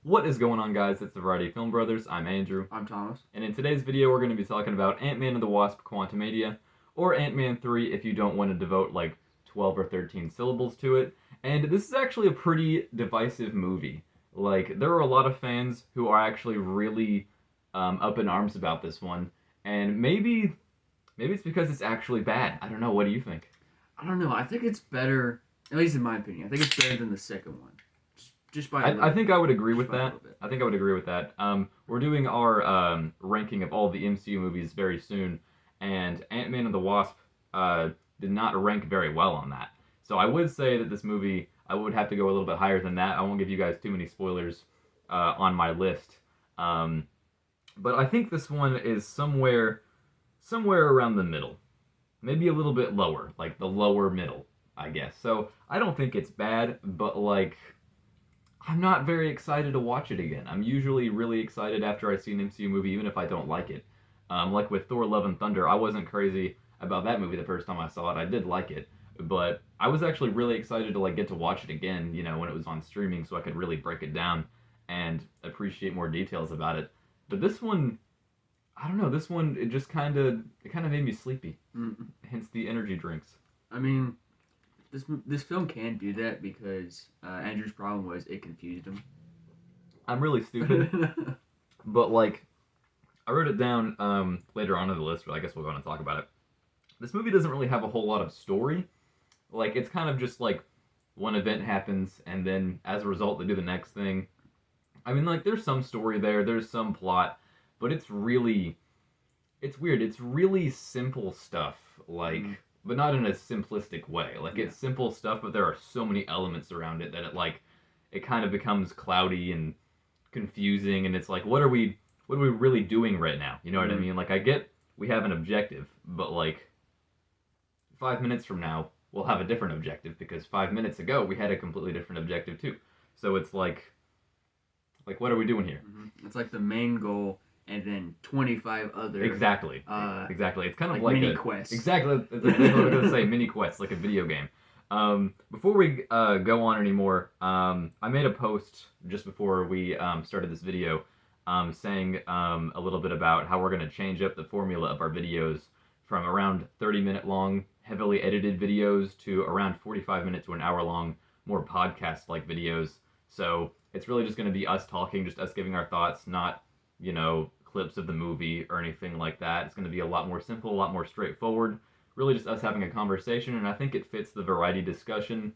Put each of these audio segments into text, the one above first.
What is going on, guys? It's the Variety Film Brothers. I'm Andrew. I'm Thomas. And in today's video, we're going to be talking about Ant-Man and the Wasp: Quantumania, or Ant-Man 3 if you don't want to devote like 12 or 13 syllables to it. And this is actually a pretty divisive movie. Like, there are a lot of fans who are actually really up in arms about this one. And maybe it's because it's actually bad. I don't know. What do you think? I don't know. I think it's better, at least in my opinion. I think it's better than the second one. Just by I think I would agree with that. I think I would agree with that. We're doing our ranking of all the MCU movies very soon, and Ant-Man and the Wasp did not rank very well on that. So I would say that this movie, I would have to go a little bit higher than that. I won't give you guys too many spoilers on my list. But I think this one is somewhere around the middle. Maybe a little bit lower, like the lower middle, I guess. So I don't think it's bad, but like, I'm not very excited to watch it again. I'm usually really excited after I see an MCU movie, even if I don't like it. Like with Thor: Love and Thunder, I wasn't crazy about that movie the first time I saw it. I did like it, but I was actually really excited to like get to watch it again, you know, when it was on streaming, so I could really break it down and appreciate more details about it. But this one, I don't know. This one, it kind of made me sleepy. Mm. Hence the energy drinks. I mean, this film can do that because Andrew's problem was it confused him. I'm really stupid, but like, I wrote it down later on in the list, but I guess we'll go on and talk about it. This movie doesn't really have a whole lot of story. Like, it's kind of just like one event happens, and then as a result, they do the next thing. I mean, like, there's some story there, there's some plot, but it's weird. It's really simple stuff, like, but not in a simplistic way. Like, it's simple stuff, but there are so many elements around it that it kind of becomes cloudy and confusing, and it's like, what are we really doing right now? You know what I mean? Like, I get we have an objective, but like 5 minutes from now we'll have a different objective because 5 minutes ago we had a completely different objective too. So it's like what are we doing here? It's like the main goal and then 25 other exactly. It's kind of like mini quests. Exactly. That's what I was gonna say. Mini quests, like a video game. Before we go on anymore, I made a post just before we started this video saying a little bit about how we're going to change up the formula of our videos from around 30-minute long, heavily edited videos to around 45-minute to an hour long, more podcast-like videos. So it's really just going to be us talking, just us giving our thoughts, not, you know, clips of the movie or anything like that. It's going to be a lot more simple, a lot more straightforward. Really just us having a conversation, and I think it fits the variety discussion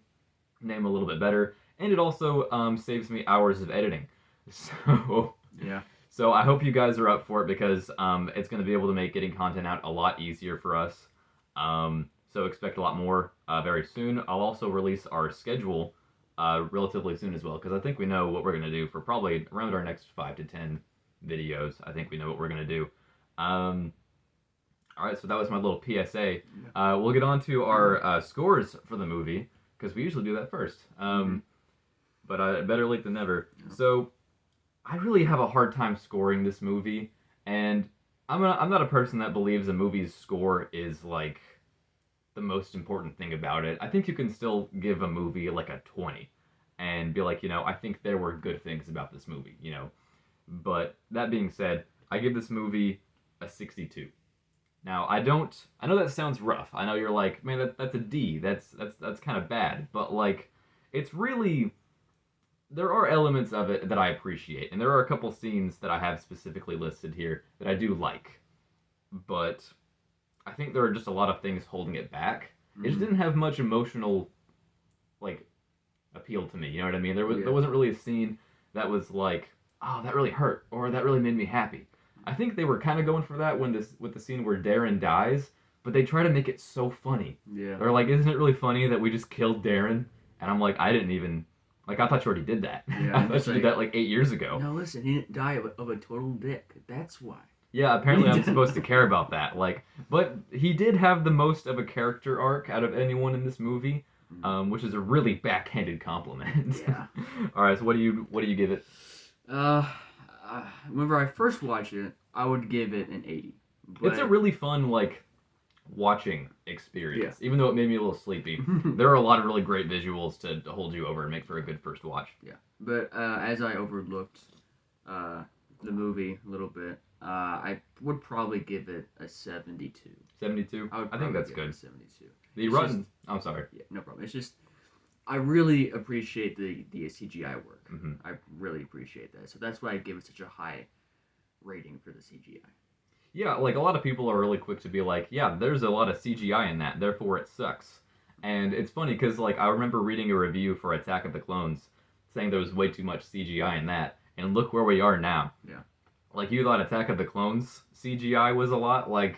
name a little bit better. And it also saves me hours of editing. So yeah. So I hope you guys are up for it because it's going to be able to make getting content out a lot easier for us. So expect a lot more very soon. I'll also release our schedule relatively soon as well because I think we know what we're going to do for probably around our next 5 to 10 videos. I think we know what we're going to do. All right, so that was my little PSA. We'll get on to our scores for the movie because we usually do that first. But better late than never. Yeah. So I really have a hard time scoring this movie, and I'm not a person that believes a movie's score is like the most important thing about it. I think you can still give a movie like a 20 and be like, you know, I think there were good things about this movie, you know. But that being said, I give this movie a 62. Now, I know that sounds rough. I know you're like, man, that's a D. That's kind of bad. But like, it's really, there are elements of it that I appreciate, and there are a couple scenes that I have specifically listed here that I do like. But I think there are just a lot of things holding it back. It just didn't have much emotional, like, appeal to me. You know what I mean? There wasn't really a scene that was like, oh, that really hurt, or that really made me happy. I think they were kind of going for that with the scene where Darren dies, but they try to make it so funny. Yeah. They're like, isn't it really funny that we just killed Darren? And I'm like, I didn't even, like, I thought you already did that. Yeah, I thought you did that like 8 years ago. No, listen, he didn't die of a total dick. That's why. Yeah, apparently I'm supposed to care about that. Like, but he did have the most of a character arc out of anyone in this movie, which is a really backhanded compliment. Yeah. All right, so what do you give it? Whenever I first watched it, I would give it an 80. But It's a really fun, like, watching experience, Yeah. even though it made me a little sleepy. There are a lot of really great visuals to hold you over and make for a good first watch. Yeah. But as I overlooked the movie a little bit, I would probably give it a 72. 72. I think that's good. 72. The It's Rotten. just- I'm sorry. Yeah, no problem. It's just I really appreciate the CGI work. Hmm. I really appreciate that. So that's why I give it such a high rating for the CGI. Yeah, like a lot of people are really quick to be like, yeah, there's a lot of CGI in that, therefore it sucks. And it's funny because like I remember reading a review for Attack of the Clones saying there was way too much CGI in that, and look where we are now. Yeah. Like you thought Attack of the Clones CGI was a lot, like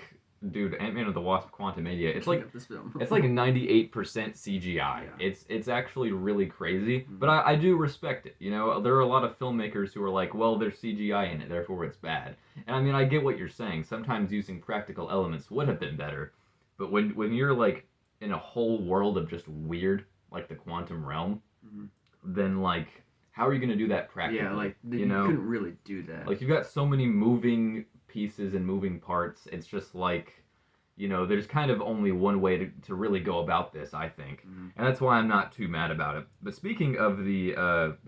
dude, Ant-Man and the Wasp: Quantumania. It's like this film. it's like 98% CGI. Yeah. It's actually really crazy, Mhm. but I do respect it. You know, there are a lot of filmmakers who are like, well, there's CGI in it, therefore it's bad. And I mean, I get what you're saying. Sometimes using practical elements would have been better, but when you're like in a whole world of just weird, like the quantum realm, Mhm. then like how are you going to do that practically? Yeah, like you you know, couldn't really do that. like you've got so many moving pieces and moving parts. It's just like, you know, there's kind of only one way to really go about this, I think, Mhm. and that's why I'm not too mad about it. But speaking of the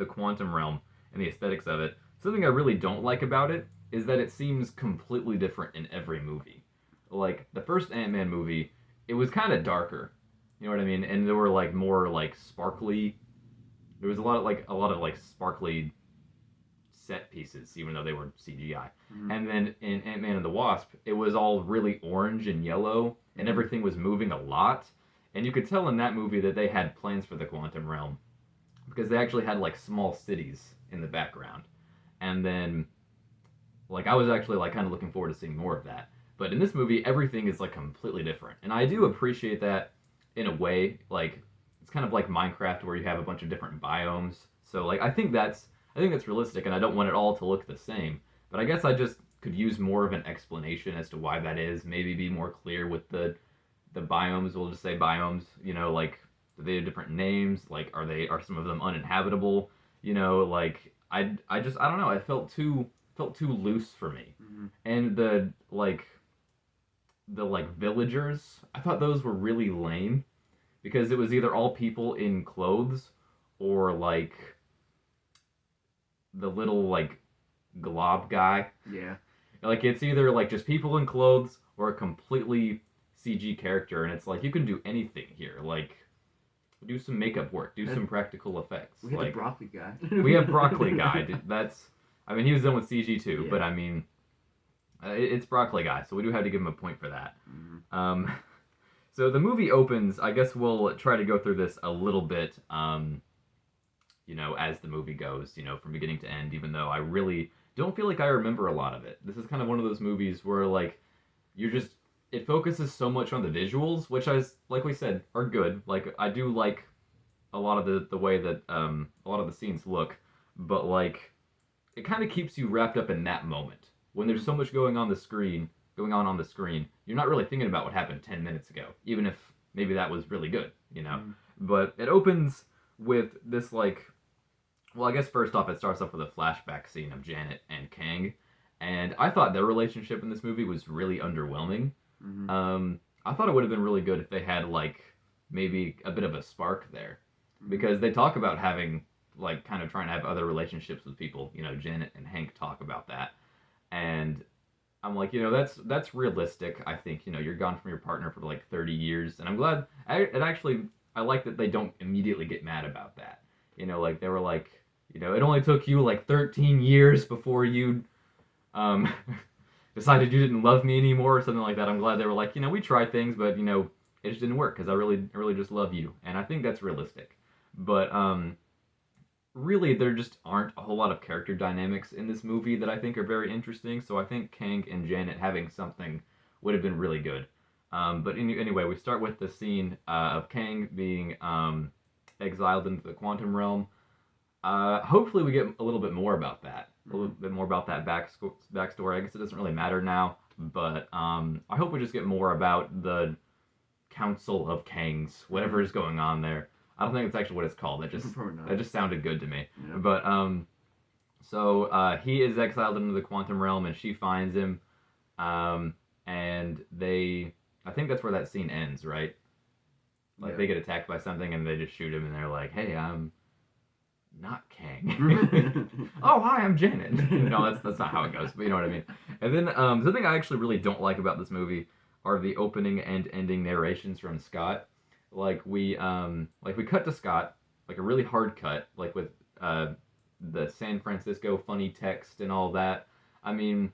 quantum realm and the aesthetics of it, something I really don't like about it is that it seems completely different in every movie. Like the first Ant-Man movie, it was kind of darker, you know what I mean, and there were like more like sparkly. There was a lot of sparkly set pieces, even though they were CGI. Mhm. And then in Ant-Man and the Wasp, it was all really orange and yellow, and everything was moving a lot. And you could tell in that movie that they had plans for the quantum realm because they actually had like small cities in the background. And then, like, I was actually like kind of looking forward to seeing more of that. But in this movie, everything is like completely different, and I do appreciate that in a way. Like, it's kind of like Minecraft where you have a bunch of different biomes. So like, I think that's realistic, and I don't want it all to look the same. But I guess I just could use more of an explanation as to why that is. Maybe be more clear with the biomes. We'll just say biomes. You know, like do they have different names? Like are some of them uninhabitable? You know, like I don't know. I felt too loose for me. Mhm. And the villagers, I thought those were really lame because it was either all people in clothes or like the little like glob guy. Yeah. Like it's either like just people in clothes or a completely CG character, and it's like you can do anything here. Like do some makeup work, do some practical effects. We had like the broccoli guy. we have broccoli guy. That's I mean he was done with CG too, Yeah. but I mean it's broccoli guy, so we do have to give him a point for that. Mhm. So the movie opens. I guess we'll try to go through this a little bit, as the movie goes, from beginning to end. Even though I really don't feel like I remember a lot of it. This is kind of one of those movies where like it focuses so much on the visuals, which like we said, are good. Like I do like a lot of the way that a lot of the scenes look, but like it kind of keeps you wrapped up in that moment when there's so much going on the screen, you're not really thinking about what happened 10 minutes ago, even if maybe that was really good. But it opens with this like, well, I guess first off, it starts off with a flashback scene of Janet and Kang, and I thought their relationship in this movie was really underwhelming. Mhm. I thought it would have been really good if they had like maybe a bit of a spark there, because they talk about having like kind of trying to have other relationships with people. Janet and Hank talk about that, and I'm like, that's realistic. I think you're gone from your partner for like 30 years, and I'm glad. I like that they don't immediately get mad about that. Like they were like, it only took you like 13 years before you um decided you didn't love me anymore or something like that. I'm glad they were like, we tried things, but it just didn't work because I really just love you, and I think that's realistic. But really there just aren't a whole lot of character dynamics in this movie that I think are very interesting. So I think Kang and Janet having something would have been really good. But anyway, we start with the scene of Kang being exiled into the quantum realm. Hopefully we get a little bit more about that. A little bit more about that backstory. I guess it doesn't really matter now, but I hope we just get more about the Council of Kangs, whatever is going on there. I don't think it's actually what it's called. That just sounded good to me. Yeah. But so he is exiled into the quantum realm, and she finds him, and I think that's where that scene ends, right? Like Yeah. they get attacked by something, and they just shoot him, and they're like, "Hey, not Kang. Oh, hi, I'm Janet. No, that's not how it goes, but you know what I mean. And then something I actually really don't like about this movie are the opening and ending narrations from Scott. Like we cut to Scott, like a really hard cut, like with the San Francisco funny text and all that. I mean,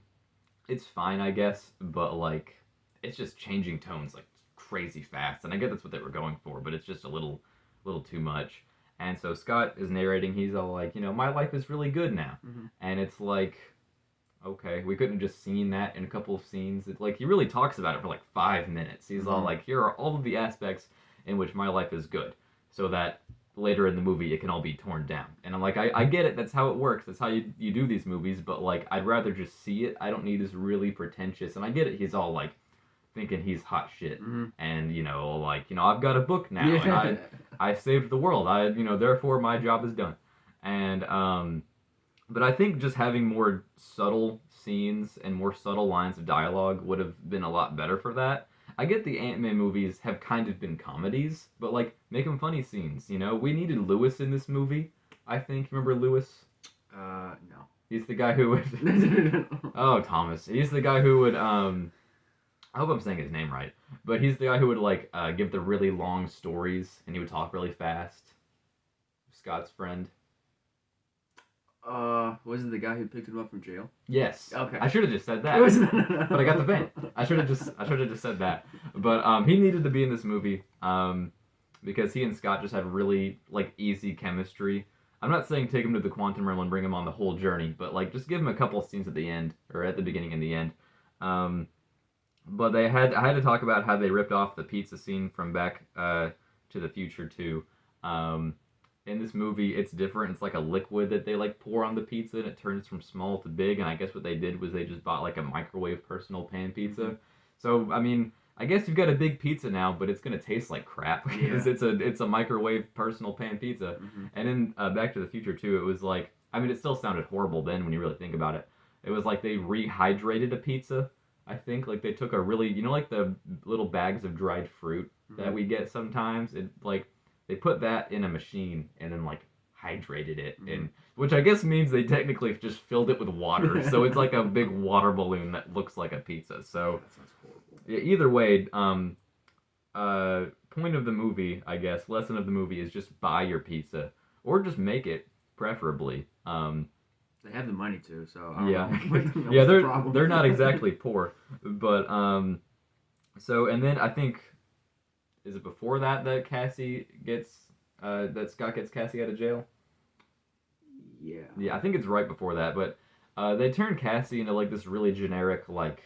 it's fine, I guess, but like it's just changing tones like crazy fast, and I get that's what they were going for, but it's just a little too much. And so Scott is narrating. He's all like, my life is really good now, and it's like, okay, we couldn't have just seen that in a couple of scenes. It's like he really talks about it for like 5 minutes. He's all like, here are all of the aspects in which my life is good, so that later in the movie it can all be torn down. And I'm like, I get it. That's how it works. That's how you do these movies. But like, I'd rather just see it. I don't need this really pretentious. And I get it. He's all like thinking he's hot shit, and like I've got a book now, and I saved the world. Therefore my job is done. And but I think just having more subtle scenes and more subtle lines of dialogue would have been a lot better for that. I get the Ant-Man movies have kind of been comedies, but like make them funny scenes. We needed Lewis in this movie. I think. Remember Lewis? No. He's the guy who would. Oh, Thomas. He's the guy who would. I hope I'm saying his name right, but he's the guy who would like give the really long stories, and he would talk really fast. Scott's friend. Was it the guy who picked him up from jail? Yes. Okay. I should have just said that, but I got the vein. I should have just said that. But he needed to be in this movie because he and Scott just have really like easy chemistry. I'm not saying take him to the quantum realm and bring him on the whole journey, but like just give him a couple of scenes at the end or at the beginning and the end. But I had to talk about how they ripped off the pizza scene from Back to the Future too. In this movie, it's different. It's like a liquid that they like pour on the pizza, and it turns from small to big. And I guess what they did was they just bought like a microwave personal pan pizza. So I mean, I guess you've got a big pizza now, but it's gonna taste like crap because it's a microwave personal pan pizza. And in Back to the Future too, it was like, I mean, it still sounded horrible then when you really think about it. It was like they rehydrated a pizza. I think like they took a really, like the little bags of dried fruit that we get sometimes. It like they put that in a machine and then like hydrated it, and which I guess means they technically just filled it with water. So it's like a big water balloon that looks like a pizza. So that sounds horrible. Yeah, either way, point of the movie, I guess, lesson of the movie is just buy your pizza or just make it, preferably. They have the money to, so I don't know. Yeah, they're not exactly poor, but so and then I think, is it before that Cassie gets that Scott gets Cassie out of jail? Yeah, I think it's right before that, but they turn Cassie into like this really generic like,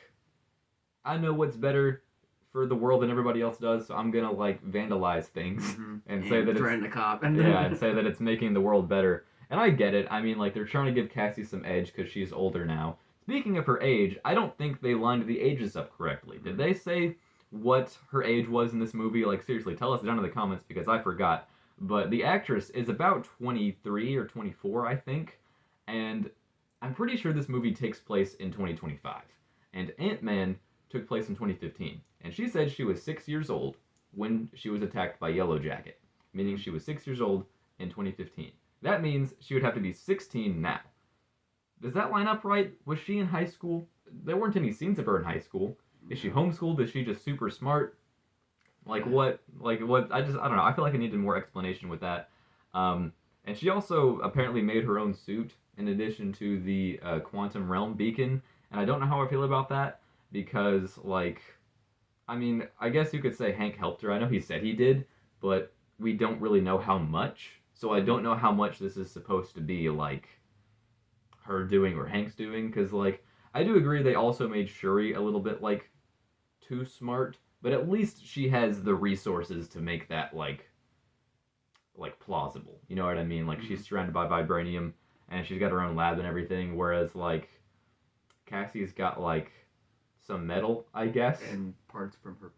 I know what's better for the world than everybody else does, so I'm gonna like vandalize things and say that threaten the cop and say that it's making the world better. And I get it. I mean, like, they're trying to give Cassie some edge because she's older now. Speaking of her age, I don't think they lined the ages up correctly. Did they say what her age was in this movie? Like, seriously, tell us down in the comments because I forgot. But the actress is about 23 or 24, I think. And I'm pretty sure this movie takes place in 2025. And Ant-Man took place in 2015. And she said she was 6 years old when she was attacked by Yellow Jacket, meaning she was 6 years old in 2015. That means she would have to be 16 now. Does that line up right? Was she in high school? There weren't any scenes of her in high school. Is she homeschooled? Is she just super smart? Like what? I don't know. I feel like I needed more explanation with that. And she also apparently made her own suit in addition to the quantum realm beacon. And I don't know how I feel about that because, like, I mean, I guess you could say Hank helped her. I know he said he did, but we don't really know how much. So I don't know how much this is supposed to be, like, her doing or Hank's doing. Because, like, I do agree they also made Shuri a little bit, like, too smart. But at least she has the resources to make that, like plausible. You know what I mean? Like, she's surrounded by vibranium, and she's got her own lab and everything. Whereas, like, Cassie's got, like, some metal, I guess. And parts from her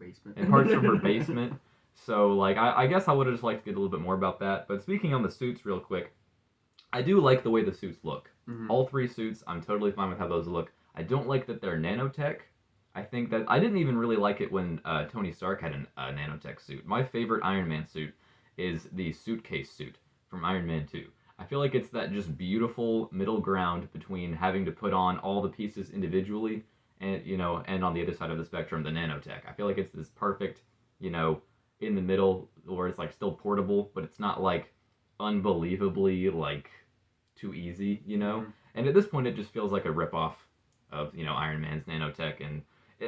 basement. So, like, I guess I would have just liked to get a little bit more about that. But speaking on the suits real quick, I do like the way the suits look. All three suits, I'm totally fine with how those look. I don't like that they're nanotech. I think that I didn't even really like it when Tony Stark had a nanotech suit. My favorite Iron Man suit is the suitcase suit from Iron Man 2. I feel like it's that just beautiful middle ground between having to put on all the pieces individually and and on the other side of the spectrum, the nanotech. I feel like it's this perfect, you know, in the middle where it's like still portable, but it's not like unbelievably like too easy, you know? Mhm. And at this point it just feels like a ripoff of, Iron Man's nanotech and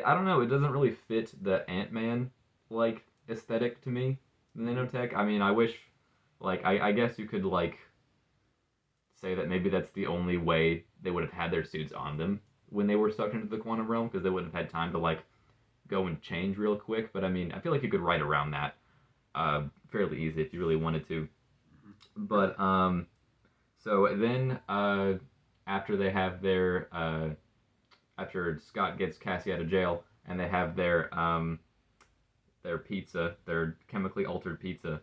I don't know, it doesn't really fit the Ant-Man like aesthetic to me, the nanotech. I mean, I wish like I guess you could like say that maybe that's the only way they would have had their suits on them when they were sucked into the quantum realm because they wouldn't have had time to like go and change real quick. But I mean, I feel like you could write around that fairly easy if you really wanted to. But so then after they have their after Scott gets Cassie out of jail and they have their pizza, their chemically altered pizza.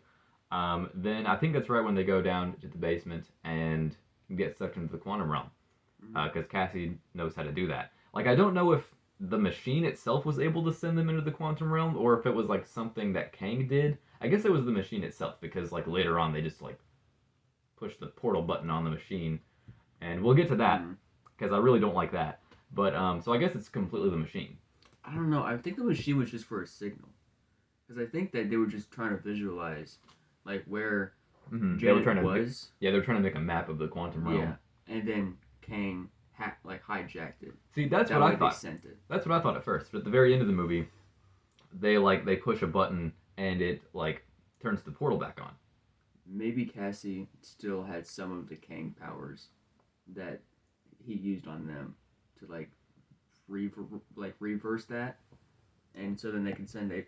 Then I think that's right when they go down to the basement and get sucked into the quantum realm because Cassie knows how to do that. Like I don't know if the machine itself was able to send them into the quantum realm or if it was like something that Kang did. I guess it was the machine itself because like later on they just like push the portal button on the machine, and we'll get to that because I really don't like that. But so I guess it's completely the machine. I don't know. I think the machine was just for a signal, because I think that they were just trying to visualize, like where They were Janet trying to was. they were trying to make a map of the quantum realm. Yeah, and then Kang hijacked it. See, that's That what way I thought. They sent it. That's what I thought at first. But at the very end of the movie, they push a button and it like turns the portal back on. Maybe Cassie still had some of the Kang powers that he used on them to reverse that, and so then they can send a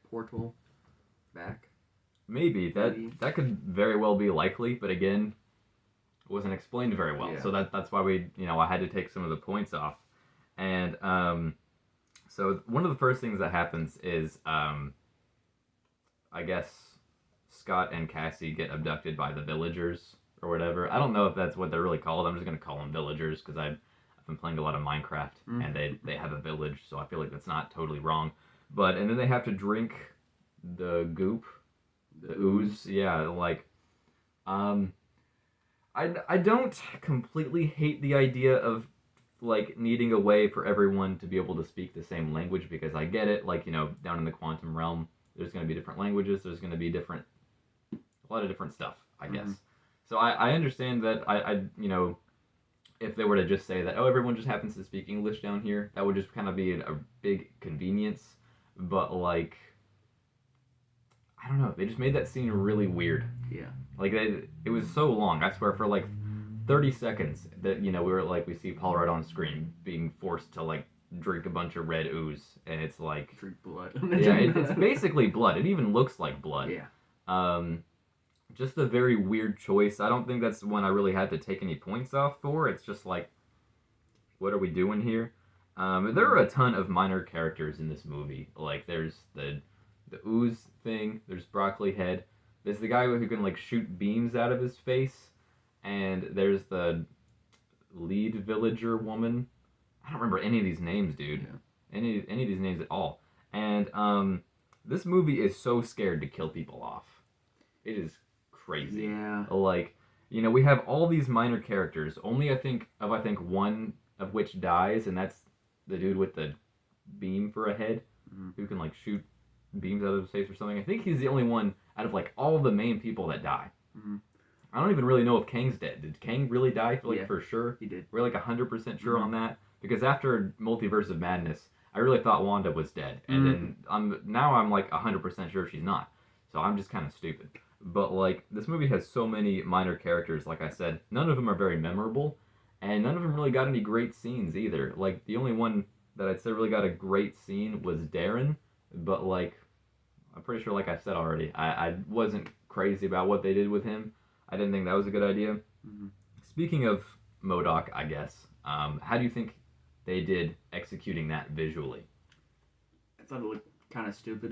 portal back. Maybe that could very well be likely, but again, it wasn't explained very well. Yeah. So that's why I had to take some of the points off. And so one of the first things that happens is I guess Scott and Cassie get abducted by the villagers or whatever. I don't know if that's what they're really called. I'm just gonna call them villagers because I've been playing a lot of Minecraft and they have a village, so I feel like that's not totally wrong. But and then they have to drink the goop, the ooze. Yeah, like I don't completely hate the idea of like needing a way for everyone to be able to speak the same language because I get it. Like down in the quantum realm, there's going to be different languages. There's going to be a lot of different stuff, I guess. So I understand that if they were to just say that everyone just happens to speak English down here, that would just kind of be a big convenience. But like I don't know, they just made that scene really weird. Yeah. Like it was so long. I swear for like 30 seconds that we see Paul Rudd on screen being forced to like drink a bunch of red ooze, and it's like drink blood. Yeah, it's basically blood. It even looks like blood. Yeah. Just a very weird choice. I don't think that's one I really had to take any points off for. It's just like, what are we doing here? There are a ton of minor characters in this movie. Like there's the ooze thing. There's Broccoli Head. There's the guy who can like shoot beams out of his face, and there's the lead villager woman. I don't remember any of these names, dude. Yeah. Any of these names at all. And this movie is so scared to kill people off. It is crazy. Yeah. Like we have all these minor characters. Only I think one of which dies, and that's the dude with the beam for a head, who can like shoot beams out of his face or something. I think he's the only one out of like all the main people that die. I don't even really know if Kang's dead. Did Kang really die? For sure. He did. We're like 100% sure on that because after Multiverse of Madness, I really thought Wanda was dead, and then I'm like 100% sure she's not. So I'm just kind of stupid. But like this movie has so many minor characters. Like I said, none of them are very memorable, and none of them really got any great scenes either. Like the only one that I'd say really got a great scene was Darren, but like I'm pretty sure, like I said already, I wasn't crazy about what they did with him. I didn't think that was a good idea. Speaking of MODOK, I guess, how do you think they did executing that visually? I thought it looked kind of stupid.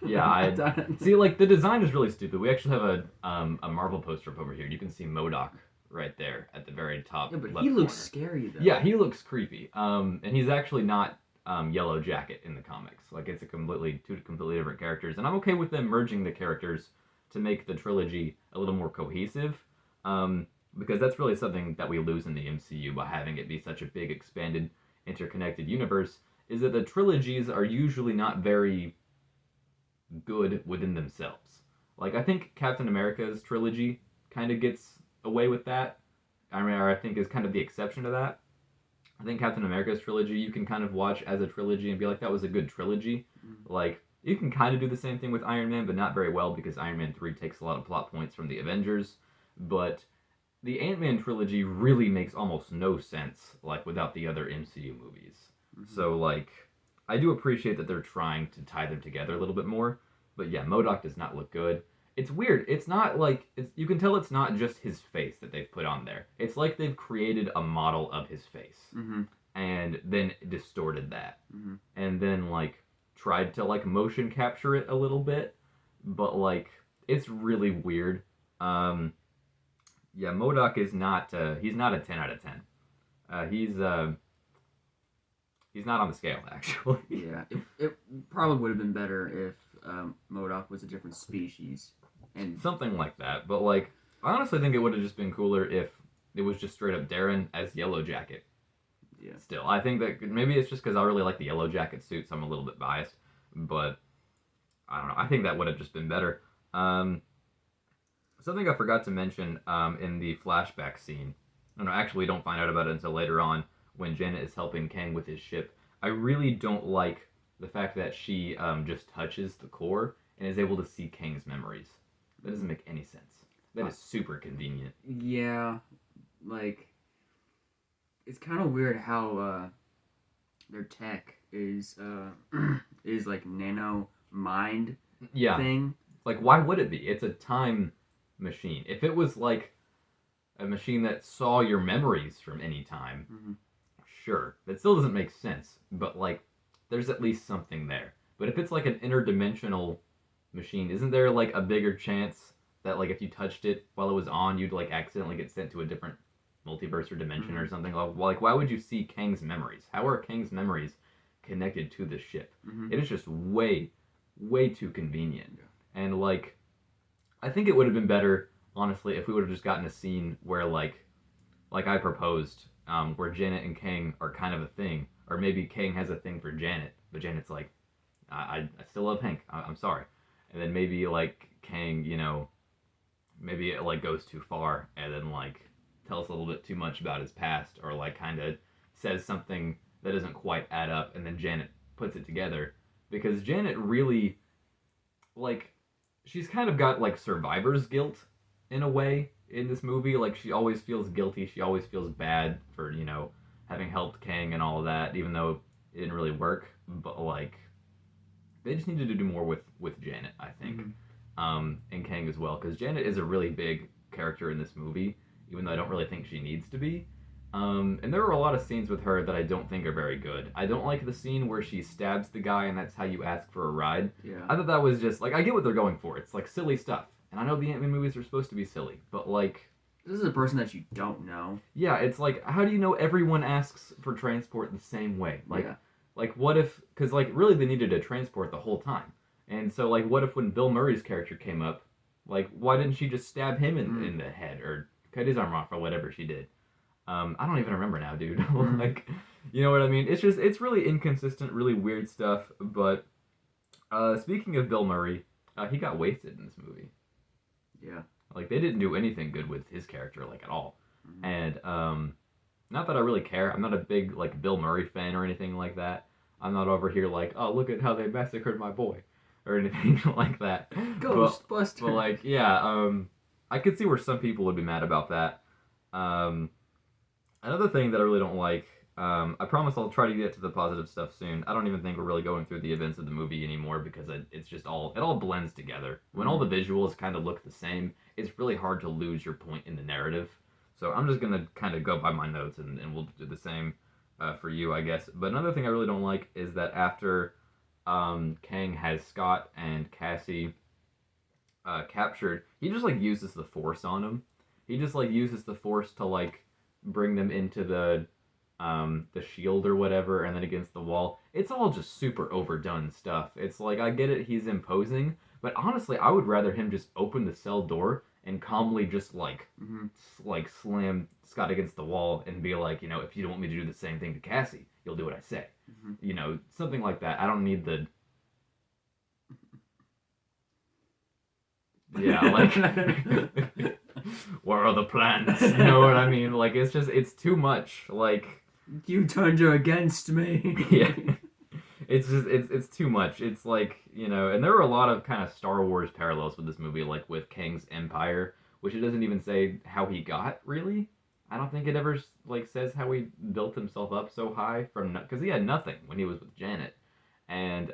Yeah, see, like the design is really stupid. We actually have a Marvel poster up over here. You can see MODOK right there at the very top. Yeah, but left he looks corner. scary though. Yeah, he looks creepy. And he's actually not Yellow Jacket in the comics. Like it's two completely different characters, and I'm okay with them merging the characters to make the trilogy a little more cohesive. Because that's really something that we lose in the MCU by having it be such a big, expanded, interconnected universe, is that the trilogies are usually not very good within themselves. Like, I think Captain America's trilogy kind of gets away with that. I mean, or I think is kind of the exception to that. I think Captain America's trilogy you can kind of watch as a trilogy and be like, that was a good trilogy. Like, you can kind of do the same thing with Iron Man, but not very well because Iron Man 3 takes a lot of plot points from the Avengers. But the Ant-Man trilogy really makes almost no sense, like, without the other MCU movies. So, like, I do appreciate that they're trying to tie them together a little bit more. But yeah, MODOK does not look good. It's weird. It's not like you can tell it's not just his face that they've put on there. It's like they've created a model of his face and then distorted that, and then like tried to like motion capture it a little bit, but like it's really weird. Yeah, MODOK is not. He's not a 10 out of 10. He's not on the scale actually. Yeah, it probably would have been better if MODOK was a different species. And something like that. But like, I honestly think it would have just been cooler if it was just straight up Darren as Yellow Jacket. Yeah. Still, I think that maybe it's just because I really like the Yellow Jacket suit, so I'm a little bit biased. But I don't know. I think that would have just been better. Something I forgot to mention in the flashback scene. No, actually, we don't find out about it until later on when Janet is helping Kang with his ship. I really don't like the fact that she just touches the core and is able to see Kang's memories. That doesn't make any sense. That is super convenient. Yeah, like it's kind of weird how their tech is is like nano mind thing. Like, why would it be? It's a time machine. If it was like a machine that saw your memories from any time, sure, that still doesn't make sense. But like, there's at least something there. But if it's like an interdimensional machine, isn't there like a bigger chance that like if you touched it while it was on, you'd like accidentally get sent to a different multiverse or dimension or something? Like, why would you see Kang's memories? How are Kang's memories connected to the ship? It is just way too convenient. And like, I think it would have been better, honestly, if we would have just gotten a scene where like I proposed, where Janet and Kang are kind of a thing, or maybe Kang has a thing for Janet, but Janet's like, I still love Hank. I'm sorry. And then maybe like Kang, you know, maybe it like goes too far and then like tells a little bit too much about his past, or like kind of says something that doesn't quite add up, and then Janet puts it together, because Janet really, like, she's kind of got like survivor's guilt in a way in this movie. Like, she always feels guilty, she always feels bad for, you know, having helped Kang and all of that, even though it didn't really work. But like, they just needed to do more with Janet, I think, and Kang as well, because Janet is a really big character in this movie, even though I don't really think she needs to be. And there are a lot of scenes with her that I don't think are very good. I don't like the scene where she stabs the guy and that's how you ask for a ride. Yeah. I thought that was just, like, I get what they're going for. It's, like, silly stuff. And I know the Ant-Man movies are supposed to be silly, but, like... This is a person that you don't know. Yeah, it's like, how do you know everyone asks for transport the same way? Like, like, what if... Because, like, really they needed a transport the whole time. And so, like, what if when Bill Murray's character came up, like, why didn't she just stab him in the head or cut his arm off or whatever she did? I don't even remember now, dude. Like, you know what I mean? It's just, it's really inconsistent, really weird stuff. But speaking of Bill Murray, he got wasted in this movie. Yeah. Like, they didn't do anything good with his character, like, at all. And not that I really care. I'm not a big, like, Bill Murray fan or anything like that. I'm not over here like, oh, look at how they massacred my boy, or anything like that. Ghostbusters. But like, yeah, I could see where some people would be mad about that. Another thing that I really don't like, I promise I'll try to get to the positive stuff soon. I don't even think we're really going through the events of the movie anymore, because it's just it all blends together. When all the visuals kind of look the same, it's really hard to lose your point in the narrative. So I'm just going to kind of go by my notes, and we'll do the same for you, I guess. But another thing I really don't like is that after Kang has Scott and Cassie captured, he just, like, uses the Force on them. He just, like, uses the Force to, like, bring them into the shield or whatever, and then against the wall. It's all just super overdone stuff. It's like, I get it, he's imposing, but honestly, I would rather him just open the cell door and calmly just Mm-hmm. like slam Scott against the wall and be like, you know, if you don't want me to do the same thing to Cassie, you'll do what I say. Mm-hmm. You know, something like that. I don't need the yeah, like what are the plans? You know what I mean? Like it's too much. Like You turned her against me. yeah. It's too much. It's like, you know, and there are a lot of kind of Star Wars parallels with this movie, like with Kang's Empire, which it doesn't even say how he got, really. I don't think it ever like says how he built himself up so high from because he had nothing when he was with Janet. And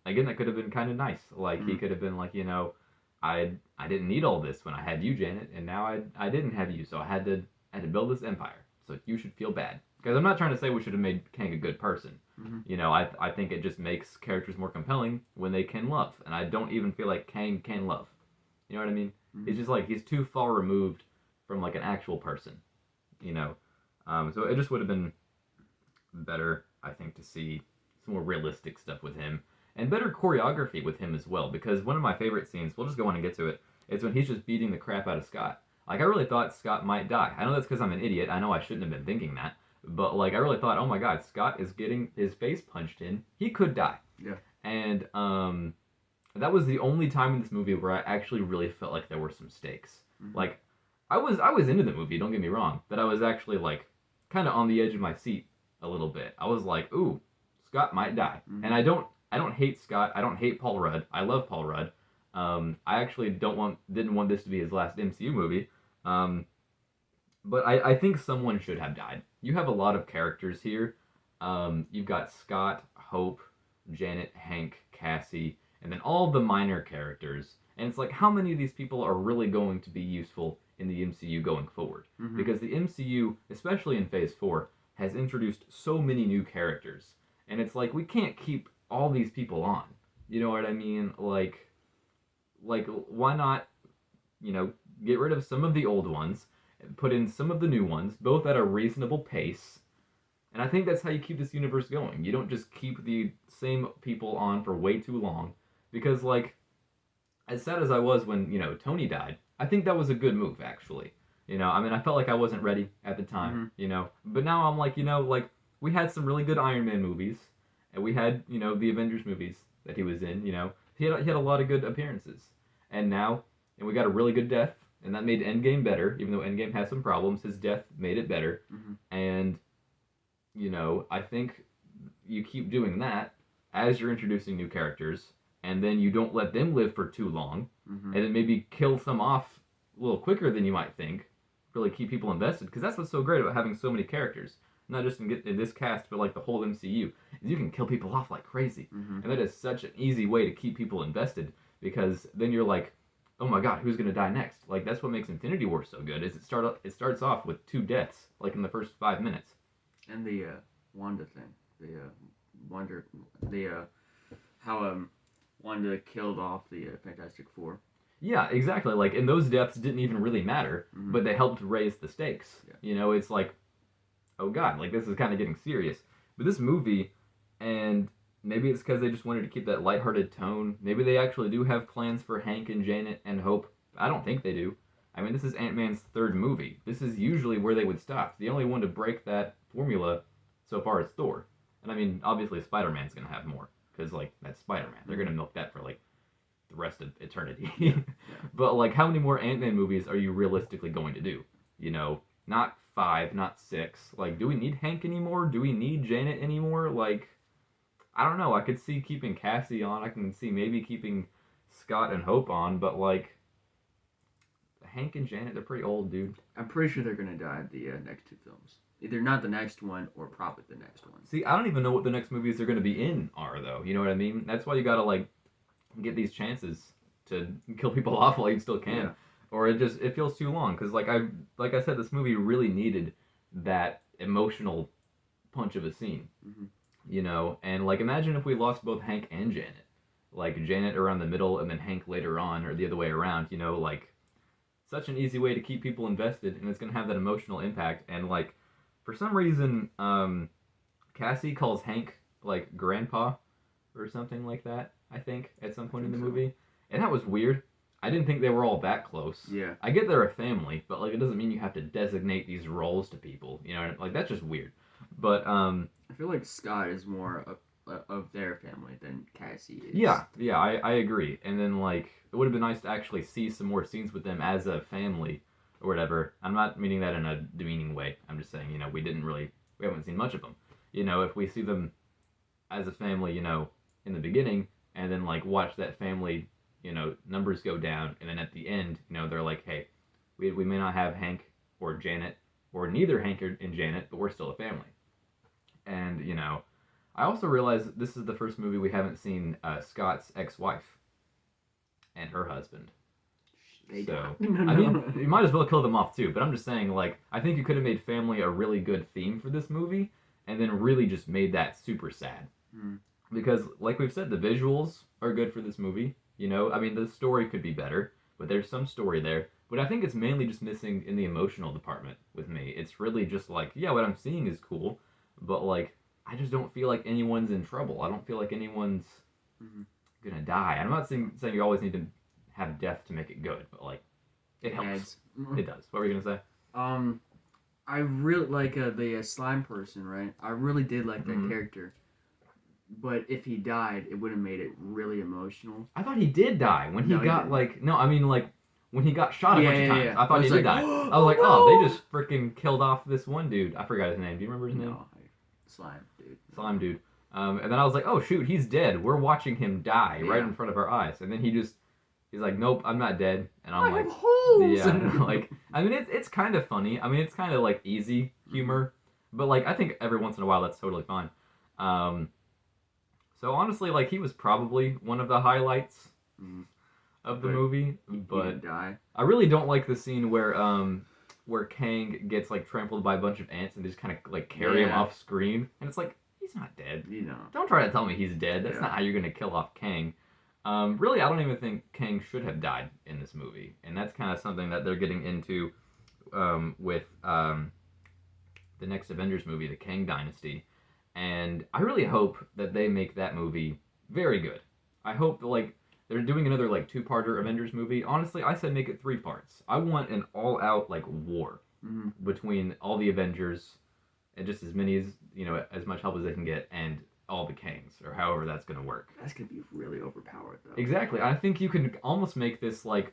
again, that could have been kind of nice. Like he Mm. could have been like, you know, I didn't need all this when I had you, Janet, and now I didn't have you, so I had to build this empire. So you should feel bad. Because I'm not trying to say we should have made Kang a good person. Mm-hmm. You know, I think it just makes characters more compelling when they can love, and I don't even feel like Kang can love. You know what I mean? Mm-hmm. It's just like he's too far removed from like an actual person. You know, so it just would have been better, I think, to see some more realistic stuff with him and better choreography with him as well. Because one of my favorite scenes, we'll just go on and get to it, is when he's just beating the crap out of Scott. Like I really thought Scott might die. I know that's because I'm an idiot. I know I shouldn't have been thinking that. But like I really thought, oh my God, Scott is getting his face punched in. He could die. Yeah. And that was the only time in this movie where I actually really felt like there were some stakes. Mm-hmm. Like I was into the movie. Don't get me wrong, but I was actually like kind of on the edge of my seat a little bit. I was like, ooh, Scott might die. Mm-hmm. And I don't hate Scott. I don't hate Paul Rudd. I love Paul Rudd. I actually didn't want this to be his last MCU movie. But I think someone should have died. You have a lot of characters here. You've got Scott, Hope, Janet, Hank, Cassie, and then all the minor characters. And it's like, how many of these people are really going to be useful in the MCU going forward? Mm-hmm. Because the MCU, especially in Phase 4, has introduced so many new characters. And it's like, we can't keep all these people on. You know what I mean? Like why not, you know, get rid of some of the old ones, put in some of the new ones, both at a reasonable pace. And I think that's how you keep this universe going. You don't just keep the same people on for way too long. Because, like, as sad as I was when, you know, Tony died, I think that was a good move, actually. You know, I mean, I felt like I wasn't ready at the time, Mm-hmm. you know. But now I'm like, you know, like, we had some really good Iron Man movies. And we had, you know, the Avengers movies that he was in, you know. He had a lot of good appearances. And now, and we got a really good death. And that made Endgame better, even though Endgame has some problems. His death made it better. Mm-hmm. And, you know, I think you keep doing that as you're introducing new characters, and then you don't let them live for too long, Mm-hmm. and then maybe kill some off a little quicker than you might think, really keep people invested, because that's what's so great about having so many characters. Not just in this cast, but like the whole MCU, is you can kill people off like crazy. Mm-hmm. And that is such an easy way to keep people invested, because then you're like, oh my God, who's gonna die next? Like that's what makes Infinity War so good. Is it starts off with 2 deaths, like in the first 5 minutes. And the Wanda thing, how Wanda killed off the Fantastic Four. Yeah, exactly. Like, and those deaths didn't even really matter, Mm-hmm. but they helped raise the stakes. Yeah. You know, it's like, oh God, like this is kind of getting serious. But this movie, and maybe it's because they just wanted to keep that lighthearted tone. Maybe they actually do have plans for Hank and Janet and Hope. I don't think they do. I mean, this is Ant-Man's 3rd movie. This is usually where they would stop. The only one to break that formula so far is Thor. And I mean, obviously Spider-Man's going to have more, because, like, that's Spider-Man. They're going to milk that for, like, the rest of eternity. Yeah. But, like, how many more Ant-Man movies are you realistically going to do? You know, not 5, not 6. Like, do we need Hank anymore? Do we need Janet anymore? Like, I don't know. I could see keeping Cassie on. I can see maybe keeping Scott and Hope on, but, like, Hank and Janet, they're pretty old, dude. I'm pretty sure they're gonna die at the next 2 films. Either not the next one or probably the next one. See, I don't even know what the next movies they're going to be in are, though. You know what I mean? That's why you gotta, like, get these chances to kill people off while you still can. Yeah. Or it feels too long. Because, like I said, this movie really needed that emotional punch of a scene. Mm-hmm. You know? And, like, imagine if we lost both Hank and Janet. Like, Janet around the middle and then Hank later on, or the other way around, you know? Like, such an easy way to keep people invested, and it's going to have that emotional impact. And, like, for some reason, Cassie calls Hank, like, grandpa or something like that, I think, at some point in the movie. And that was weird. I didn't think they were all that close. Yeah. I get they're a family, but like it doesn't mean you have to designate these roles to people. You know, like that's just weird. But I feel like Scott is more of their family than Cassie is. yeah, I agree. And then like it would have been nice to actually see some more scenes with them as a family or whatever. I'm not meaning that in a demeaning way. I'm just saying, we haven't seen much of them. If we see them as a family, in the beginning, and then like watch that family, numbers go down, and then at the end, they're like, hey, we may not have Hank or Janet, or neither Hank and Janet, but we're still a family. And I also realized this is the first movie we haven't seen Scott's ex-wife and her husband. So I mean, you might as well kill them off too. But I'm just saying, like, I think you could have made family a really good theme for this movie, and then really just made that super sad. Because, like we've said, the visuals are good for this movie. I mean, the story could be better, but there's some story there. But I think it's mainly just missing in the emotional department with me. It's really just like, yeah, what I'm seeing is cool, but like, I just don't feel like anyone's in trouble. I don't feel like anyone's gonna die. I'm not saying you always need to have death to make it good, but like, it helps. It does. What were you gonna say? I really like the slime person, right? I really did like that character. But if he died, it would have made it really emotional. I thought he did die when he got like when he got shot a bunch of times. Yeah. I thought he did die. I was like, no! oh, they just freaking killed off this one dude. I forgot his name. Do you remember his name? No, slime dude. Slime dude. And then I was like, oh shoot, he's dead. We're watching him die right in front of our eyes. And then he's like, nope, I'm not dead. And I'm like, have holes. Yeah, like, I mean, it's kind of funny. I mean, it's kind of like easy humor, but like I think every once in a while that's totally fine. So honestly, like, he was probably one of the highlights of the movie, but he didn't die. I really don't like the scene where Kang gets like trampled by a bunch of ants and they just kind of like carry him off screen, and it's like, he's not dead. Don't try to tell me he's dead. That's not how you're gonna kill off Kang. Really, I don't even think Kang should have died in this movie, and that's kind of something that they're getting into with the next Avengers movie, the Kang Dynasty. And I really hope that they make that movie very good. I hope that, like, they're doing another, like, 2-parter Avengers movie. Honestly, I said make it 3 parts. I want an all-out, like, war between all the Avengers and just as many as, as much help as they can get, and all the Kangs, or however that's going to work. That's going to be really overpowered, though. Exactly. I think you can almost make this, like,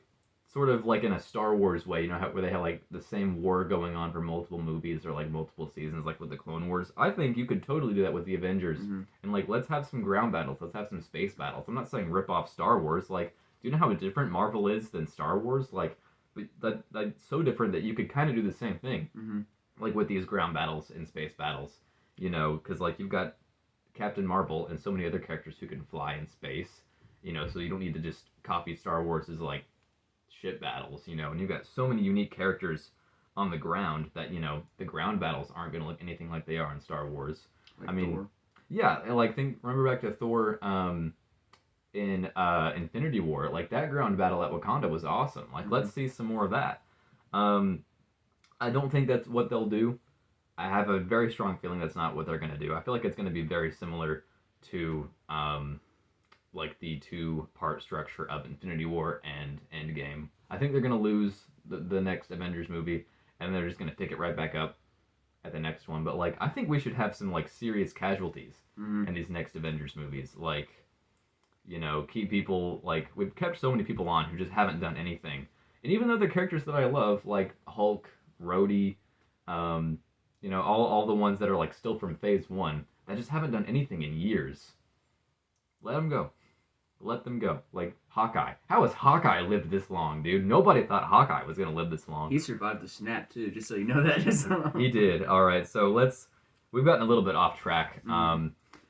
sort of like in a Star Wars way, where they have like the same war going on for multiple movies or like multiple seasons, like with the Clone Wars. I think you could totally do that with the Avengers, and like let's have some ground battles, let's have some space battles. I'm not saying rip off Star Wars. Like, do you know how different Marvel is than Star Wars? Like, that's so different that you could kind of do the same thing, like with these ground battles and space battles. Because like you've got Captain Marvel and so many other characters who can fly in space. So you don't need to just copy Star Wars as like ship battles, and you've got so many unique characters on the ground that, the ground battles aren't going to look anything like they are in Star Wars. Like Thor. Yeah, like remember back to Thor in Infinity War, like that ground battle at Wakanda was awesome. Like, let's see some more of that. I don't think that's what they'll do. I have a very strong feeling that's not what they're going to do. I feel like it's going to be very similar to like the 2-part structure of Infinity War and Endgame. I think they're going to lose the next Avengers movie, and they're just going to pick it right back up at the next one. But like, I think we should have some like serious casualties in these next Avengers movies. Like, keep people, like, we've kept so many people on who just haven't done anything. And even though they're characters that I love, like Hulk, Rhodey, all the ones that are like still from Phase 1, that just haven't done anything in years. Let them go. Let them go. Like Hawkeye. How has Hawkeye lived this long, dude? Nobody thought Hawkeye was going to live this long. He survived the snap, too, just so you know that. He did. All right, so we've gotten a little bit off track.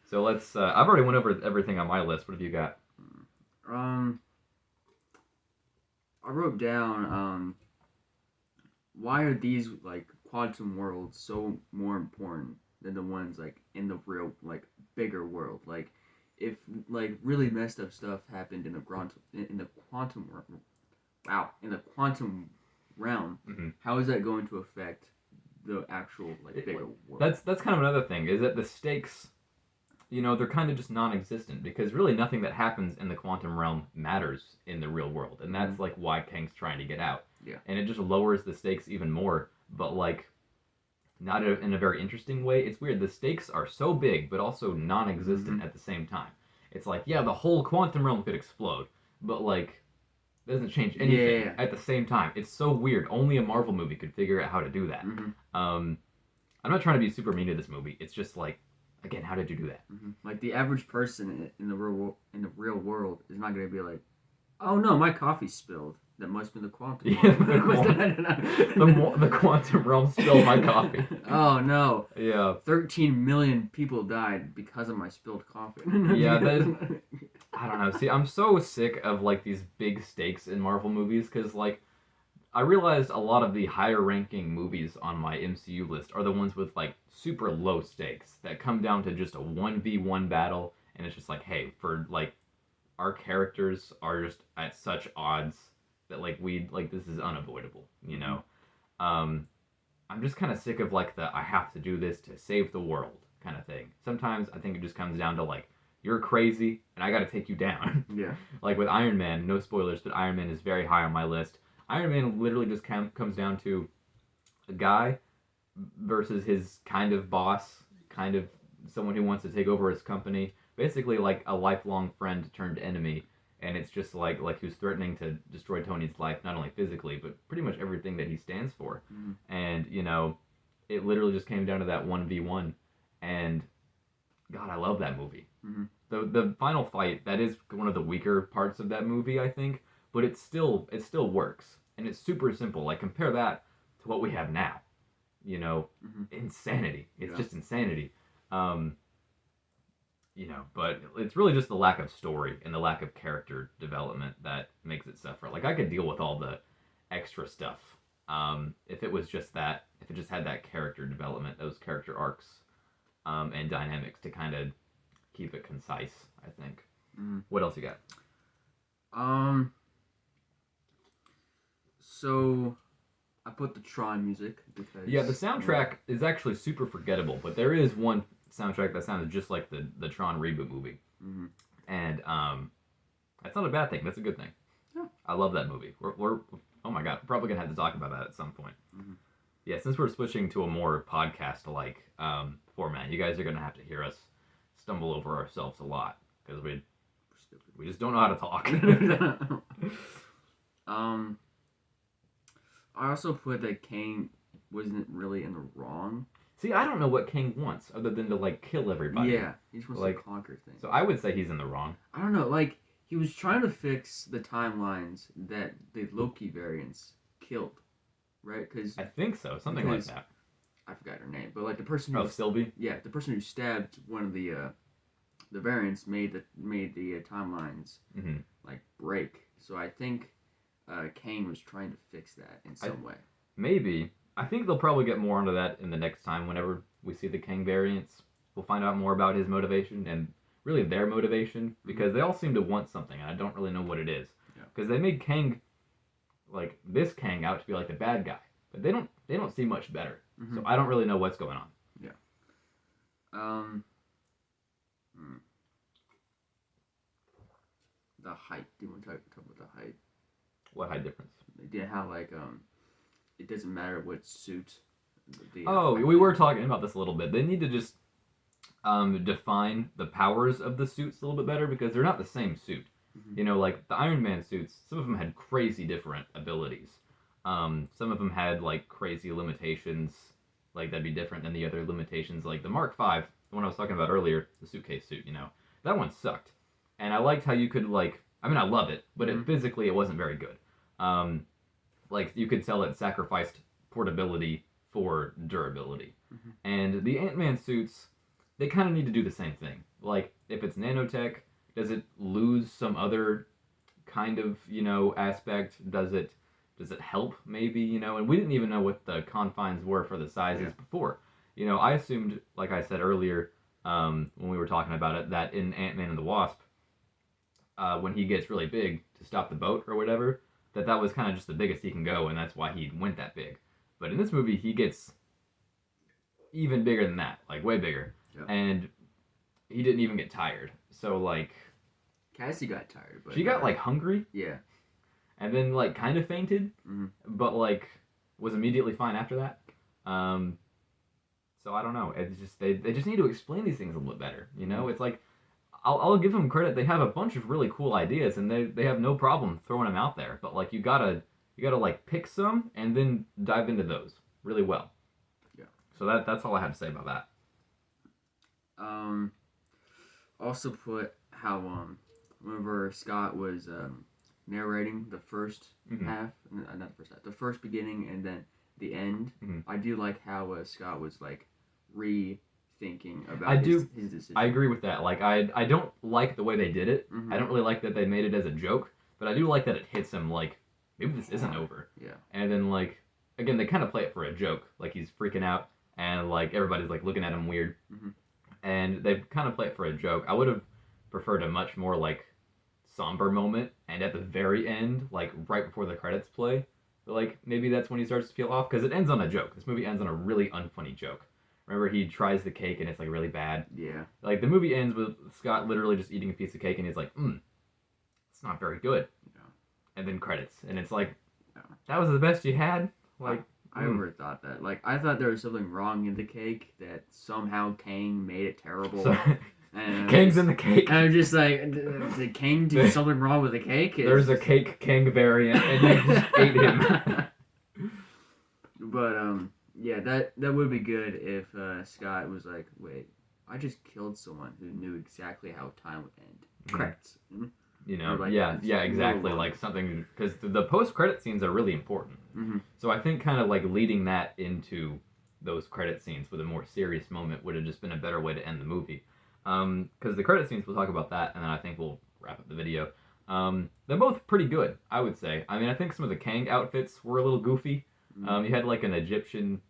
So let's, I've already went over everything on my list. What have you got? I wrote down, why are these, like, quantum worlds so more important than the ones, like, in the real, like, bigger world? Like, if like really messed up stuff happened in the quantum realm, how is that going to affect the actual like bigger world? That's kind of another thing. Is that the stakes, they're kind of just non-existent because really nothing that happens in the quantum realm matters in the real world, and that's like why Kang's trying to get out. Yeah. And it just lowers the stakes even more, but like not in a very interesting way. It's weird. The stakes are so big, but also non-existent at the same time. It's like, yeah, the whole quantum realm could explode, but like it doesn't change anything at the same time. It's so weird. Only a Marvel movie could figure out how to do that. I'm not trying to be super mean to this movie. It's just like, again, how did you do that? Like the average person in the real world is not going to be like, oh no, my coffee spilled. That must be the quantum. Yeah, the quantum realm spilled my coffee. Oh no. Yeah. 13 million people died because of my spilled coffee. Yeah, I don't know. See, I'm so sick of like these big stakes in Marvel movies because like I realized a lot of the higher ranking movies on my MCU list are the ones with like super low stakes that come down to just a 1v1 battle, and it's just like, hey, for like our characters are just at such odds that like this is unavoidable, I'm just kind of sick of like the I have to do this to save the world kind of thing. Sometimes I think it just comes down to like you're crazy and I got to take you down. Yeah. Like with Iron Man, no spoilers, but Iron Man is very high on my list. Iron Man literally just comes down to a guy versus his kind of boss, kind of someone who wants to take over his company. Basically like a lifelong friend turned enemy, and it's just like who's threatening to destroy Tony's life, not only physically, but pretty much everything that he stands for. And, it literally just came down to that 1v1, and God, I love that movie. The final fight, that is one of the weaker parts of that movie, I think, but it still works, and it's super simple. Like, compare that to what we have now. Insanity. It's just insanity. But it's really just the lack of story and the lack of character development that makes it suffer. Like, I could deal with all the extra stuff if it was just that, if it just had that character development, those character arcs and dynamics to kind of keep it concise, I think. What else you got? So I put the Tron music because... Yeah, the soundtrack is actually super forgettable, but there is one soundtrack that sounded just like the Tron reboot movie. And that's not a bad thing. That's a good thing. Yeah. I love that movie. We're oh my god, we're probably gonna have to talk about that at some point. Yeah, since we're switching to a more podcast-like format, you guys are gonna have to hear us stumble over ourselves a lot because we just don't know how to talk. I also put that Kang wasn't really in the wrong. See, I don't know what Kang wants other than to like kill everybody. Yeah, he just wants to conquer things. So I would say he's in the wrong. I don't know, like he was trying to fix the timelines that the Loki variants killed, right? Because I think so, something like that. I forgot her name, but like the person who Sylvie. Yeah, the person who stabbed one of the variants made the timelines like break. So I think Kang was trying to fix that in some way. Maybe. I think they'll probably get more onto that in the next time whenever we see the Kang variants. We'll find out more about his motivation and really their motivation, because they all seem to want something, and I don't really know what it is. Because they made Kang, like this Kang, out to be like the bad guy, but they don't seem much better. So I don't really know what's going on. Yeah. The height. Do you want to talk about the height? What height difference? Yeah, how like it doesn't matter what suit. We were talking about this a little bit. They need to just define the powers of the suits a little bit better, because they're not the same suit. Like the Iron Man suits, some of them had crazy different abilities. Some of them had like crazy limitations, like that'd be different than the other limitations. Like the Mark V, the one I was talking about earlier, the suitcase suit, that one sucked. And I liked how you could I love it, but physically it wasn't very good. Like you could tell it sacrificed portability for durability. And the Ant-Man suits, they kind of need to do the same thing. Like if it's nanotech, does it lose some other kind of, aspect? Does it help maybe, and we didn't even know what the confines were for the sizes before. I assumed, like I said earlier, when we were talking about it, that in Ant-Man and the Wasp, when he gets really big to stop the boat or whatever, that was kind of just the biggest he can go, and that's why he went that big. But in this movie, he gets even bigger than that, like way bigger. And he didn't even get tired. So like Cassie got tired, but she got like hungry yeah, and then like kind of fainted, mm-hmm. but like was immediately fine after that. So I don't know. It's just they just need to explain these things a little bit better. You know, it's like I'll give them credit. They have a bunch of really cool ideas, and they have no problem throwing them out there. But like you gotta like pick some and then dive into those really well. Yeah. So that's all I have to say about that. Also put how whenever Scott was narrating the first half, not the first half, the first beginning and then the end. I do like how Scott was like rethinking about his decision. I agree with that. Like I don't like the way they did it. I don't really like that they made it as a joke, but I do like that it hits him like maybe this isn't over. Yeah. And then like again they kind of play it for a joke. Like he's freaking out and like everybody's like looking at him weird. And they kind of play it for a joke. I would have preferred a much more like somber moment and at the very end, like right before the credits play, like maybe that's when he starts to feel off because it ends on a joke. This movie ends on a really unfunny joke. Remember he tries the cake and it's like really bad. Yeah. Like the movie ends with Scott literally just eating a piece of cake and he's like, it's not very good. Yeah. And then credits and it's like, that was the best you had. Like I overthought that. Like I thought there was something wrong in the cake that somehow Kang made it terrible. So, and Kang's in the cake. And I'm just like, did Kang do something wrong with the cake? There's a cake Kang variant, and they just ate him. But yeah, that would be good if Scott was like, wait, I just killed someone who knew exactly how time would end. Credits. You know, like, yeah, exactly. Like something because the post-credit scenes are really important. So I think kind of like leading that into those credit scenes with a more serious moment would have just been a better way to end the movie. Because the credit scenes, we'll talk about that, and then I think we'll wrap up the video. They're both pretty good, I would say. I mean, I think some of the Kang outfits were a little goofy. You had like an Egyptian,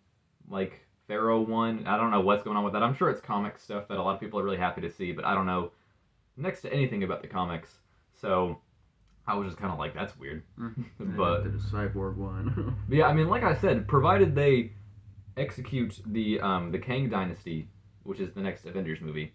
like pharaoh one. I don't know what's going on with that. I'm sure it's comic stuff that a lot of people are really happy to see, but I don't know next to anything about the comics. So I was just kind of like, that's weird. But the cyborg one. But yeah, I mean, like I said, provided they execute the Kang Dynasty, which is the next Avengers movie,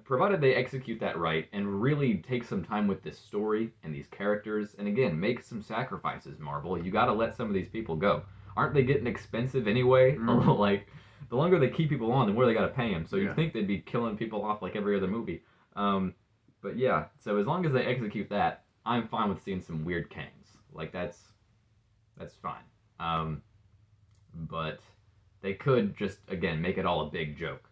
provided they execute that right and really take some time with this story and these characters, and again, make some sacrifices, Marvel. You got to let some of these people go. Aren't they getting expensive anyway? Like, the longer they keep people on, the more they got to pay them. So you'd think they'd be killing people off like every other movie. But yeah, so as long as they execute that, I'm fine with seeing some weird Kangs. Like, that's fine. But they could just, again, make it all a big joke.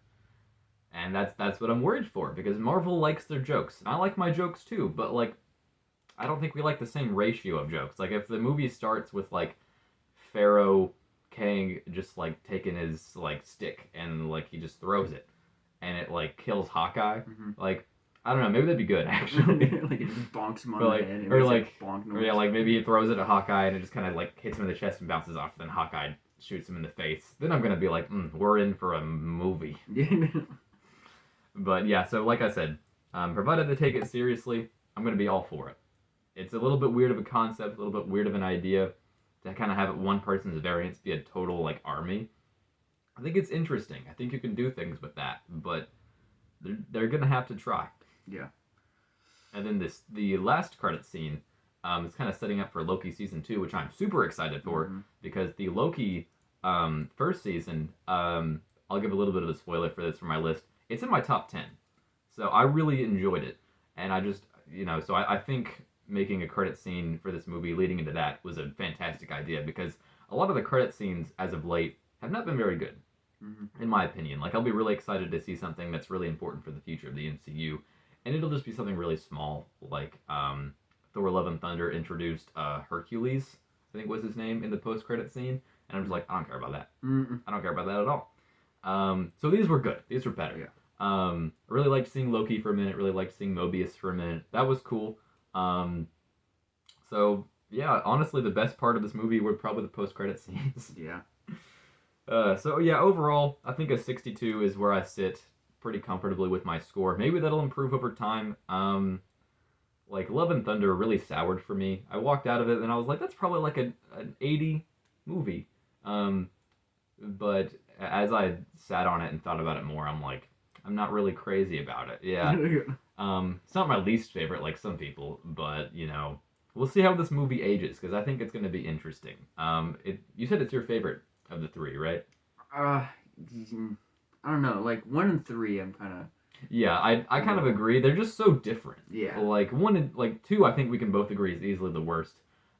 And that's what I'm worried for, because Marvel likes their jokes. And I like my jokes too, but, like, I don't think we like the same ratio of jokes. Like, if the movie starts with, like, Pharaoh Kang just, like, taking his, like, stick and, like, he just throws it, and it, like, kills Hawkeye, like, I don't know, maybe that'd be good, actually. Like, it just bonks him on the head. Or, like, bonk noise. or, yeah, like, maybe he throws it at Hawkeye and it just kind of, like, hits him in the chest and bounces off, and then Hawkeye shoots him in the face. Then I'm gonna be like, we're in for a movie. But, yeah, so, like I said, provided they take it seriously, I'm gonna be all for it. It's a little bit weird of a concept, a little bit weird of an idea, to kind of have one person's variance be a total, like, army. I think it's interesting. I think you can do things with that, but they're gonna have to try. Yeah. And then the last credit scene is kind of setting up for Loki season 2, which I'm super excited for, because the Loki first season, I'll give a little bit of a spoiler for this for my list. It's in my top 10. So I really enjoyed it. And I just, so I think making a credit scene for this movie leading into that was a fantastic idea, because a lot of the credit scenes as of late have not been very good, in my opinion. Like, I'll be really excited to see something that's really important for the future of the MCU, and it'll just be something really small, like Thor Love and Thunder introduced Hercules, I think was his name, in the post-credit scene, and I'm just like, I don't care about that. I don't care about that at all. So these were good. These were better. Yeah. I really liked seeing Loki for a minute, really liked seeing Mobius for a minute. That was cool. So, yeah, honestly, the best part of this movie were probably the post-credit scenes. Yeah. So, yeah, overall, I think a 62 is where I sit pretty comfortably with my score. Maybe that'll improve over time. Like, Love and Thunder really soured for me. I walked out of it and I was like, that's probably like an 80 movie. But as I sat on it and thought about it more, I'm like, I'm not really crazy about it. Yeah. It's not my least favorite like some people, but you know, we'll see how this movie ages because I think it's going to be interesting. You said it's your favorite of the three, right? I don't know. Like 1 and 3, I'm kind of. Yeah, I kind of agree. They're just so different. Yeah. Like one and like two, I think we can both agree is easily the worst.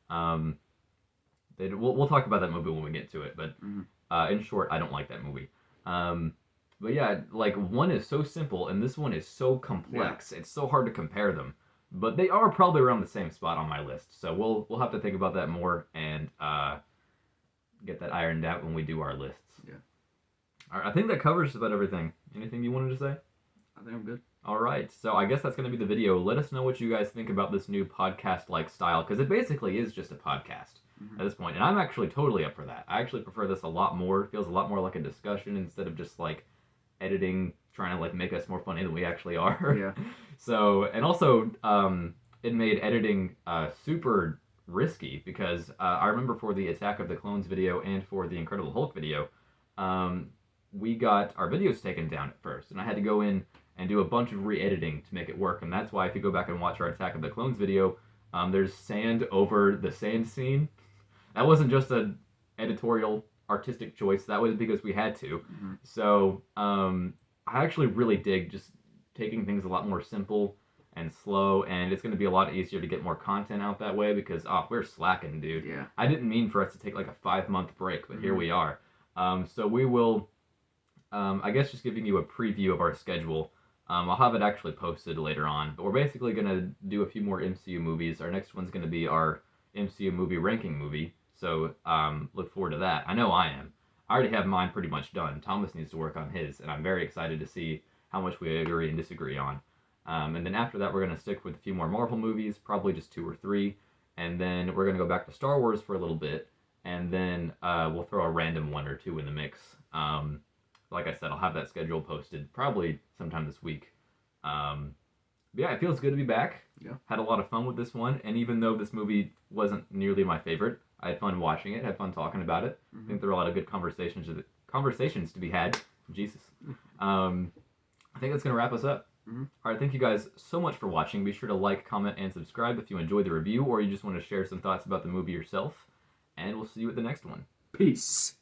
Um, we'll talk about that movie when we get to it, but in short, I don't like that movie. But yeah, like one is so simple and this one is so complex. Yeah. It's so hard to compare them. But they are probably around the same spot on my list. So we'll have to think about that more and get that ironed out when we do our lists. Yeah. All right, I think that covers about everything. Anything you wanted to say? I think I'm good. All right, so I guess that's going to be the video. Let us know what you guys think about this new podcast-like style, because it basically is just a podcast at this point, and I'm actually totally up for that. I actually prefer this a lot more. It feels a lot more like a discussion instead of just like editing, trying to like make us more funny than we actually are. Yeah. So, and also, it made editing super risky because I remember for the Attack of the Clones video and for the Incredible Hulk video, we got our videos taken down at first, and I had to go in and do a bunch of re-editing to make it work, and that's why if you go back and watch our Attack of the Clones video, there's sand over the sand scene. That wasn't just an editorial artistic choice, that was because we had to. So I actually really dig just taking things a lot more simple and slow, and it's going to be a lot easier to get more content out that way because we're slacking, dude. Yeah. I didn't mean for us to take like a 5-month break, but here we are. So we will, I guess just giving you a preview of our schedule. I'll have it actually posted later on, but we're basically going to do a few more MCU movies. Our next one's going to be our MCU movie ranking movie, so look forward to that. I know I am. I already have mine pretty much done. Thomas needs to work on his, and I'm very excited to see how much we agree and disagree on. And then after that, we're going to stick with a few more Marvel movies, probably just 2 or 3, and then we're going to go back to Star Wars for a little bit, and then we'll throw a random 1 or 2 in the mix. Like I said, I'll have that schedule posted probably sometime this week. Yeah, it feels good to be back. Yeah. Had a lot of fun with this one, and even though this movie wasn't nearly my favorite, I had fun watching it, had fun talking about it. I think there were a lot of good conversations to be had. Jesus. I think that's going to wrap us up. All right, thank you guys so much for watching. Be sure to like, comment, and subscribe if you enjoyed the review or you just want to share some thoughts about the movie yourself. And we'll see you at the next one. Peace.